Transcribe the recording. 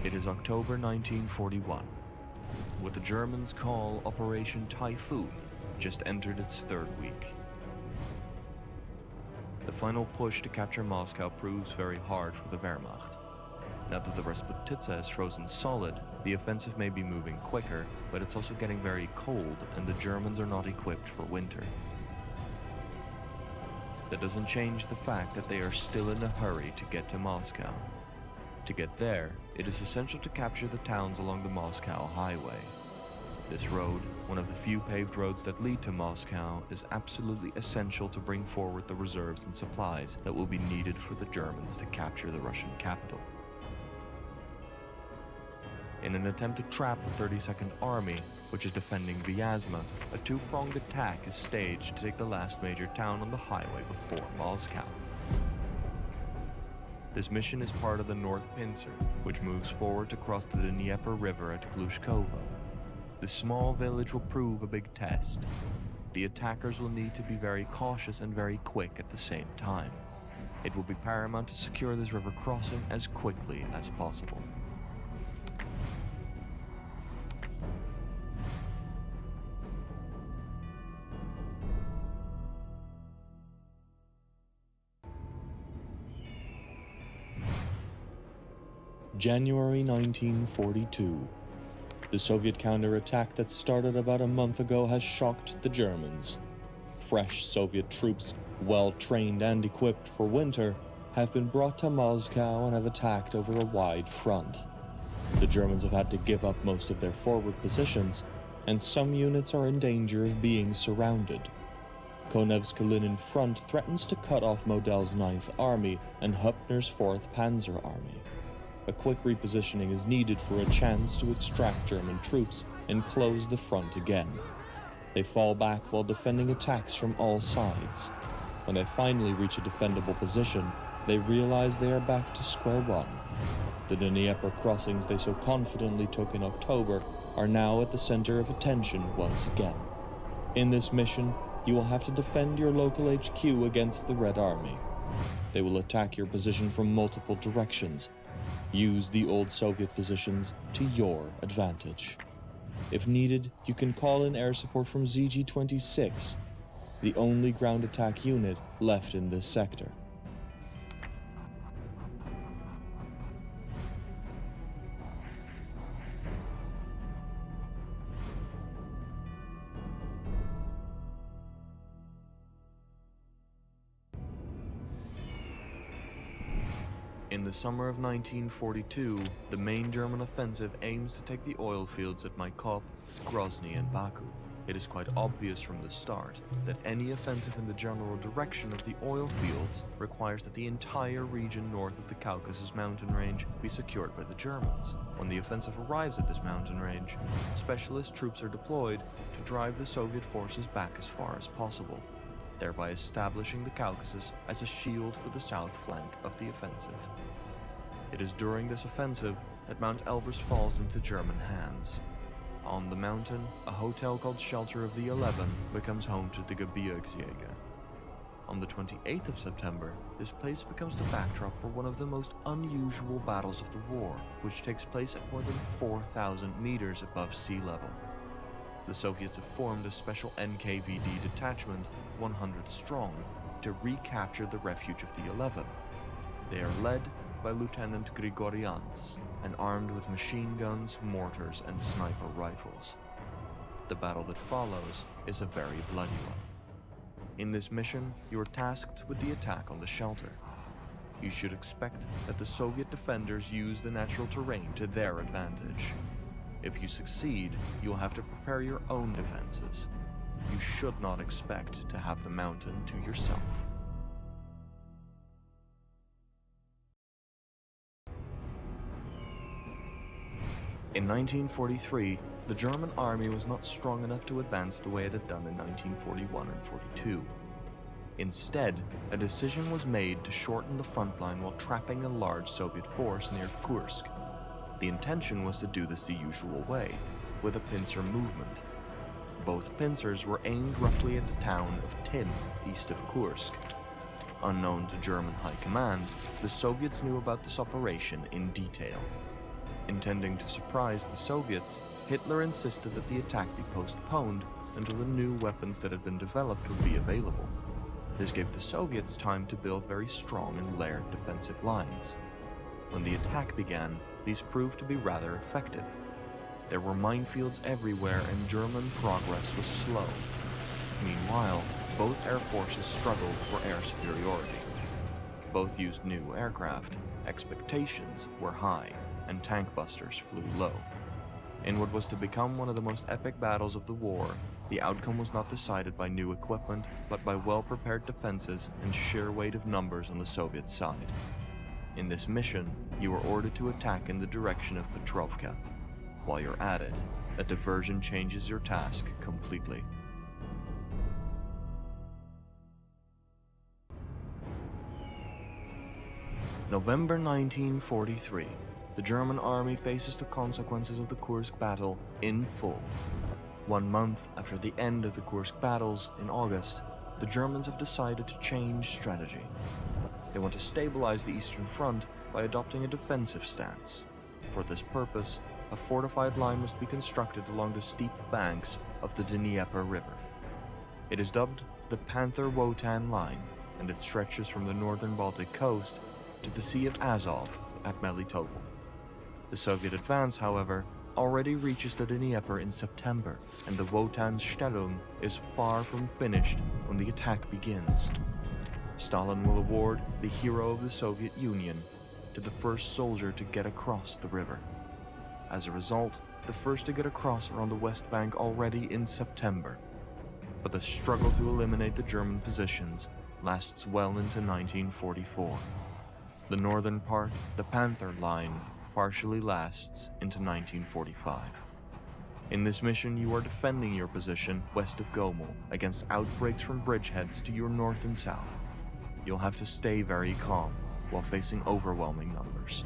It is October 1941, what the Germans call Operation Typhoon just entered its third week. The final push to capture Moscow proves very hard for the Wehrmacht. Now that the Rasputitsa is frozen solid, the offensive may be moving quicker, but it's also getting very cold and the Germans are not equipped for winter. That doesn't change the fact that they are still in a hurry to get to Moscow. To get there, it is essential to capture the towns along the Moscow Highway. This road, one of the few paved roads that lead to Moscow, is absolutely essential to bring forward the reserves and supplies that will be needed for the Germans to capture the Russian capital. In an attempt to trap the 32nd Army, which is defending Vyazma, a two-pronged attack is staged to take the last major town on the highway before Moscow. This mission is part of the North Pincer, which moves forward to cross the Dnieper River at Glushkovo. This small village will prove a big test. The attackers will need to be very cautious and very quick at the same time. It will be paramount to secure this river crossing as quickly as possible. January 1942. The Soviet counterattack that started about a month ago has shocked the Germans. Fresh Soviet troops, well trained and equipped for winter, have been brought to Moscow and have attacked over a wide front. The Germans have had to give up most of their forward positions, and some units are in danger of being surrounded. Konevsk-Kalinin front threatens to cut off Model's 9th Army and Hübner's 4th Panzer Army. A quick repositioning is needed for a chance to extract German troops and close the front again. They fall back while defending attacks from all sides. When they finally reach a defendable position, they realize they are back to square one. The Dnieper crossings they so confidently took in October are now at the center of attention once again. In this mission, you will have to defend your local HQ against the Red Army. They will attack your position from multiple directions. Use the old Soviet positions to your advantage. If needed, you can call in air support from ZG-26, the only ground attack unit left in this sector. In the summer of 1942, the main German offensive aims to take the oil fields at Maikop, Grozny, and Baku. It is quite obvious from the start that any offensive in the general direction of the oil fields requires that the entire region north of the Caucasus mountain range be secured by the Germans. When the offensive arrives at this mountain range, specialist troops are deployed to drive the Soviet forces back as far as possible, thereby establishing the Caucasus as a shield for the south flank of the offensive. It is during this offensive that Mount Elbrus falls into German hands. On the mountain, a hotel called Shelter of the 11 becomes home to the Gebirgsjäger. On the 28th of September, this place becomes the backdrop for one of the most unusual battles of the war, which takes place at more than 4,000 meters above sea level. The Soviets have formed a special NKVD detachment, 100 strong, to recapture the refuge of the 11. They are led by Lieutenant Grigorians and armed with machine guns, mortars, and sniper rifles. The battle that follows is a very bloody one. In this mission, you are tasked with the attack on the shelter. You should expect that the Soviet defenders use the natural terrain to their advantage. If you succeed, you will have to prepare your own defenses. You should not expect to have the mountain to yourself. In 1943, the German army was not strong enough to advance the way it had done in 1941 and 42. Instead, a decision was made to shorten the front line while trapping a large Soviet force near Kursk. The intention was to do this the usual way, with a pincer movement. Both pincers were aimed roughly at the town of Tim, east of Kursk. Unknown to German high command, the Soviets knew about this operation in detail. Intending to surprise the Soviets, Hitler insisted that the attack be postponed until the new weapons that had been developed would be available. This gave the Soviets time to build very strong and layered defensive lines. When the attack began, these proved to be rather effective. There were minefields everywhere and German progress was slow. Meanwhile, both air forces struggled for air superiority. Both used new aircraft, expectations were high, and tank busters flew low. In what was to become one of the most epic battles of the war, the outcome was not decided by new equipment, but by well-prepared defenses and sheer weight of numbers on the Soviet side. In this mission, you were ordered to attack in the direction of Petrovka. While you're at it, a diversion changes your task completely. November 1943. The German army faces the consequences of the Kursk battle in full. 1 month after the end of the Kursk battles in August, the Germans have decided to change strategy. They want to stabilize the Eastern Front by adopting a defensive stance. For this purpose, a fortified line must be constructed along the steep banks of the Dnieper River. It is dubbed the Panther-Wotan Line, and it stretches from the northern Baltic coast to the Sea of Azov at Melitopol. The Soviet advance, however, already reaches the Dnieper in September, and the Wotan's Stellung is far from finished when the attack begins. Stalin will award the Hero of the Soviet Union to the first soldier to get across the river. As a result, the first to get across are on the West Bank already in September. But the struggle to eliminate the German positions lasts well into 1944. The northern part, the Panther Line, partially lasts into 1945. In this mission, you are defending your position west of Gomel against outbreaks from bridgeheads to your north and south. You'll have to stay very calm while facing overwhelming numbers.